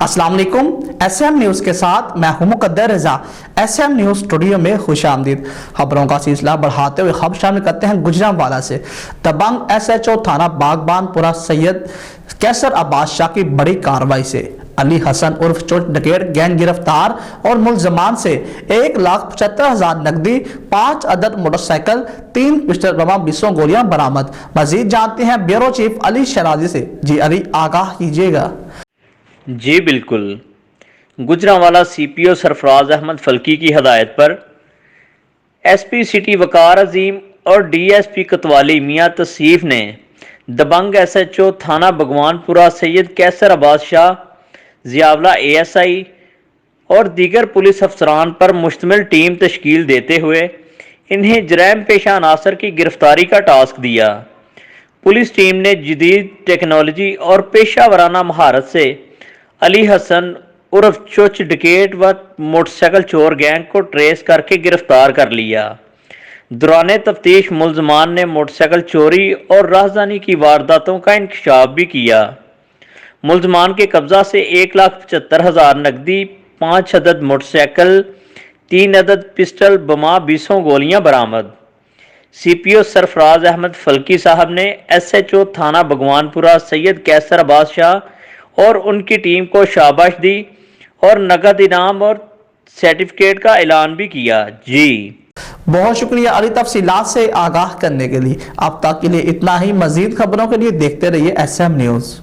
अस्सलाम वालेकुम। SM news के साथ मैं हूं मुकद्दर रजा। SM न्यूज़ स्टूडियो में खुश आमदीद। खबरों का सिलसिला बढ़ाते हुए खबर शामिल करते हैं गुजरांवाला से। दबंग SHO थाना बागबानपुरा सैयद कैसर अब्बास शाह की बड़ी कार्रवाई से अली हसन उर्फ चोट डकैत गैंग गिरफ्तार और मुलजमान से 1,75,000 नकदी, 5 अदद मोटरसाइकिल, 3 पिस्टल बम, 20 गोलियां बरामद। मजीद जानते हैं ब्यूरो चीफ अली शराजी से। जी अली, आगाह कीजिएगा। जी बिल्कुल। गुजरांवाला CPO सरफराज अहमद फल्की की हदायत पर SP सिटी वकार अजीम और DSP कोतवाली मियां तसीफ ने दबंग SHO थाना भगवानपुरा सैयद कैसर अब्बास शाह, जियावला ASI और दीगर पुलिस अफसरान पर मुश्तमिल टीम तश्कील देते हुए इन्हें जराइम पेशा अनासर की गिरफ्तारी का टास्क दिया। पुलिस टीम ने जदीद टेक्नोलॉजी और पेशा वराना महारत से अली हसन उर्फ चोच डकैत व मोटरसाइकिल चोर गैंग को ट्रेस करके गिरफ्तार कर लिया। दौरान तफ्तीश मुलजमान ने मोटरसाइकिल चोरी और राहज़ानी की वारदातों का इंकशाफ भी किया। मुलजमान के कब्जा से 1,75,000 नकदी, 5 अदद मोटरसाइकिल, 3 अदद पिस्टल बमा, 20 गोलियां बरामद। CPO सरफराज अहमद फल्की साहब ने SHO थाना भगवानपुरा सैयद कैसर अब्बास शाह और उनकी टीम को शाबाश दी और नगद इनाम और सर्टिफिकेट का ऐलान भी किया। जी बहुत शुक्रिया अली, तफसीलात से आगाह करने के लिए। अब तक के लिए इतना ही। मजीद खबरों के लिए देखते रहिए SM न्यूज़।